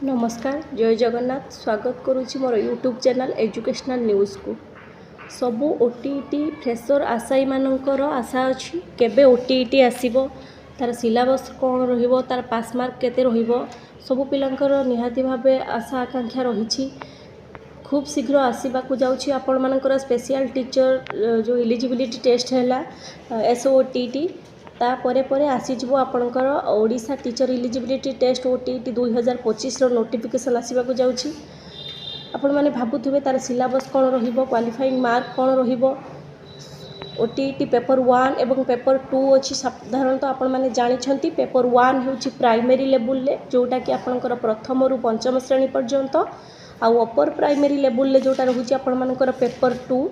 नमस्कार जय जगन्नाथ स्वागत करुच्ची मोर यूट्यूब चैनल एजुकेशनल न्यूज़ को सबू ओटीईटी फ्रेशर आशायी मानकर आशा अच्छी केबे ओटीईटी आसीबो तार सिलेबस कौन रहिबो तार पास मार्क केते रहिबो सबु पिलांकर निहाती भाबे आशा आकांक्षा रही खूब शीघ्र आसवाक जाऊँगी आपण मानकर स्पेशल टीचर जो एलिजिबिलिटी टेस्ट है एसओटीटी तापर आसीज आपणकर Odisha teacher eligibility test OTET 2025 notification आसवाक जाऊँगी आपण मैंने भावुवे तार सिलेबस कौन रहिबो क्वालिफाइंग मार्क कौन रहिबो ओटीईटी पेपर 1 एवं पेपर 2 अच्छी साधारणतः आपण मैंने जानते पेपर 1 हूँ प्राइमरी लेवल ले जोटा कि आपणकर प्रथम रु पंचम श्रेणी पर्यंत आउ अपर प्राइमरी लेवल ले जोटा रोचे आपण मानकर पेपर 2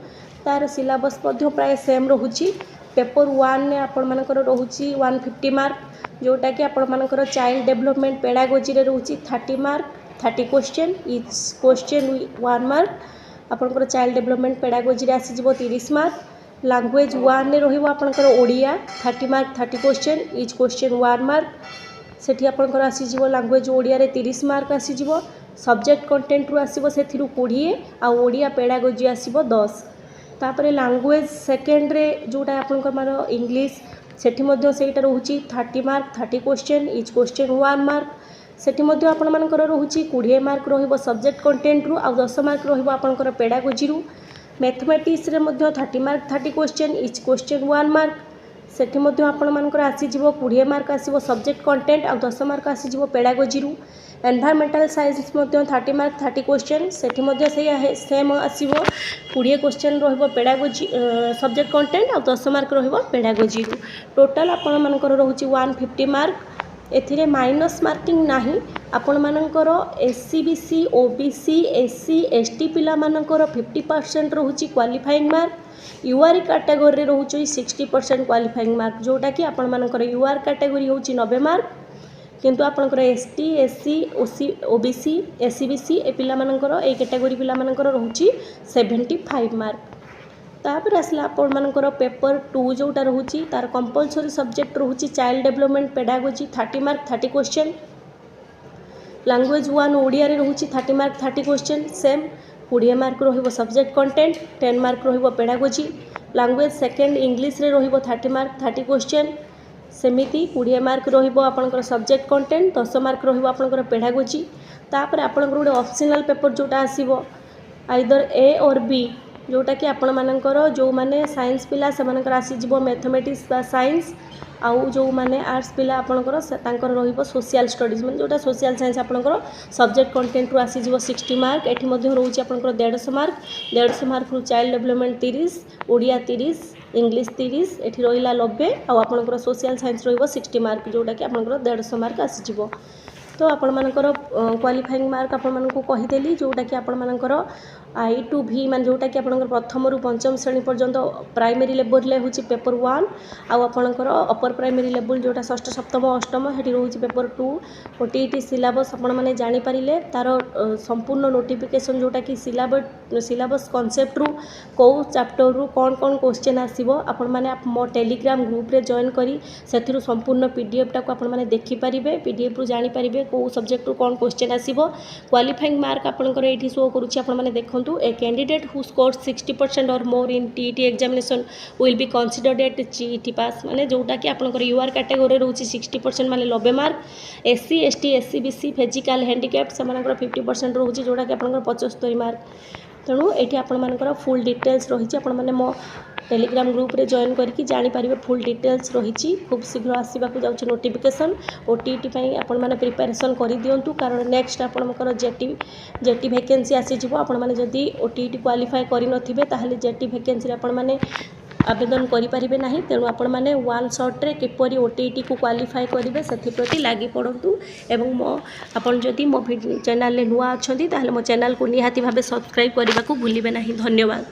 तार सिलेबस प्राय सेम रोचे पेपर 1 ने आपण मानकर रोचे 150 मार्क जोटा कि आपण मानकर चाइल्ड डेवलपमेंट पेडागोजी रे रोचे 30 mark 30 question each question 1 mark आपणकर चाइल्ड डेवलपमेंट पेडागोजी रे आसी जिवो 30 मार्क लैंग्वेज 1 ने रहिबो आपणकर Odia 30 mark 30 question each question 1 mark सेठी आपणकर आसी जिवो लैंग्वेज ओडिया रे 30 मार्क आसी जिवो सब्जेक्ट कंटेंट रु आसीबो सेथिरु 20 आ ओडिया पेडागोजी आसीबो 10 तापर लैंग्वेज सेकेंड रे जोटा आपनकर मारो इंग्लिश सेठी मध्ये सेटा रहउची 30 mark 30 question each question 1 mark सेठी मध्ये आपण मानकर रहउची 20 मार्क रहिबो सब्जेक्ट कंटेंट रु आ 10 मार्क रहिबो आपनकर पेडागोजी रु मैथमेटिक्स रे मध्ये 30 mark 30 question each question 1 mark सेठी मध्ये आपण मानकर आसी जिवो 20 मार्क आसीबो सब्जेक्ट कंटेंट आ 10 मार्क आसी जिवो पेडागोजी रु एनवायरमेंटल साइंस 30 मार्क 30 क्वेश्चन सेठी मध्ये सेम आसीबो 20 क्वेश्चन रहिबो पेडागोजी सब्जेक्ट कंटेंट आ 10 मार्क रहिबो पेडागोजी रु टोटल आपण मानकर रहउची 150 मार्क एथिरे माइनस मार्किंग नाही आपण मानकर एससीबीसी ओबीसी एससी एसटी पिला मानकर 50% रहउची क्वालिफाइंग मार्क यूआर कैटेगरी रे रहउची 60% क्वालिफाइंग मार्क जोटा कि आपण मानकर यूआर कैटेगरी होउची 90 मार्क किंतु आपणकर एसटी एससी ओसी ओबीसी एससीबीसी ए पिला मानकर ए कैटेगरी पिला मानकर रहउची 75 मार्क तापर आसला आपण मानकर पेपर 2 जोटा रहउची तार कंपलसरी सब्जेक्ट रहउची child development pedagogy 30 mark 30 question language 1 Odia रे रहउची 30 मार्क 30 क्वेश्चन सेम 20 मार्क रहिबो सब्जेक्ट कंटेंट 10 मार्क रहिबो पेडागोजी लैंग्वेज सेकेंड इंग्लिश रे रहिबो 30 मार्क 30 क्वेश्चन सेमिति 20 मार्क रहिबो आपनकर सब्जेक्ट कंटेंट 10 मार्क रहिबो आपनकर पेडागोजी तापर आपनकर गोटे ऑप्शनल पेपर जोटा आसीबो आइदर ए और बी जोटा कि आपण मानकर जो माने साइंस पिला से मानकर आसी जिवो मैथमेटिक्स बा साइंस आउ जो माने आर्ट्स पिला आपनकर तांकर रहिबो सोशल स्टडीज माने जोटा सोशल साइंस आपनकर सब्जेक्ट कंटेंट रु आसी जिवो 60 मार्क एठी मध्ये रहउची आपनकर 150 मार्क रु चाइल्ड डेवलपमेंट 30 ओडिया 30 इंग्लिश 30 एठी रहिला 90 आ आपनकर सोशल साइंस रहिबो 60 मार्क जोटा कि आपनकर 150 मार्क आसी जिवो तो आपण मानकर क्वालिफाइंग मार्क आपण मानकु कहिदेली जोटा कि आपण मानकर आई टू भी मान जोटा कि आपनकर प्रथम रु पंचम श्रेणी पर्यंत प्राइमरी लेवल ले होची पेपर 1 आ आपनकर अपर प्राइमरी लेवल जोटा षष्ठ सप्तम अष्टम हेटी रहउची पेपर 2 ओटीईटी सिलेबस आपण माने जानि परिले तार संपूर्ण नोटिफिकेशन जोटा कि सिलेबस कांसेप्ट रु को चैप्टर रु कोन कोन क्वेश्चन आसीबो आपण माने मो टेलीग्राम ग्रुप रे जॉइन करी सेथिरु संपूर्ण पीडीएफ टा को आपण माने देखि परिबे पीडीएफ रु जानि परिबे को सब्जेक्ट रु कोन क्वेश्चन आसीबो क्वालिफाइंग मार्क आपनकर एठी शो करूची आपण माने देखंतु a candidate who scored 60% or more in TET examination will be considered at GET pass माने जोटा कि आपनकर यूआर कैटेगरी रहउची 60% माने 90 मार्क SC ST SEBC physical handicapped समानकर 50% रहउची जोटा कि आपनकर 75 मार्क तेणु ये आपर फुल डिटेल्स रही आपण मैंने मो टेलीग्राम ग्रुप रे जॉइन करके जानीपर फुल डिटेल्स रही खूब शीघ्र आसवाक जाऊँगी नोटिफिकेशन ओटीईटी आपण मैंने प्रिपेरेसन कर दिंतु कारण नेक्स्ट आपंकर जेटी वैकेंसी आसीज आपण मैंने जदि ओटीईटी क्वालिफाई करें ताहले जेटी वैकेंसी आपण मैंने आवेदन करें ना तेणु आपण मैंने वन शॉट रे किपरि ओटीईटी को क्वालिफाई करेंगे से लगी पड़तु एवं मो आपन जदि मो चैनल नुआ अच्छा ताहले मो चैनल को निहाती भावे सब्सक्राइब करने को भूलिए ना। धन्यवाद।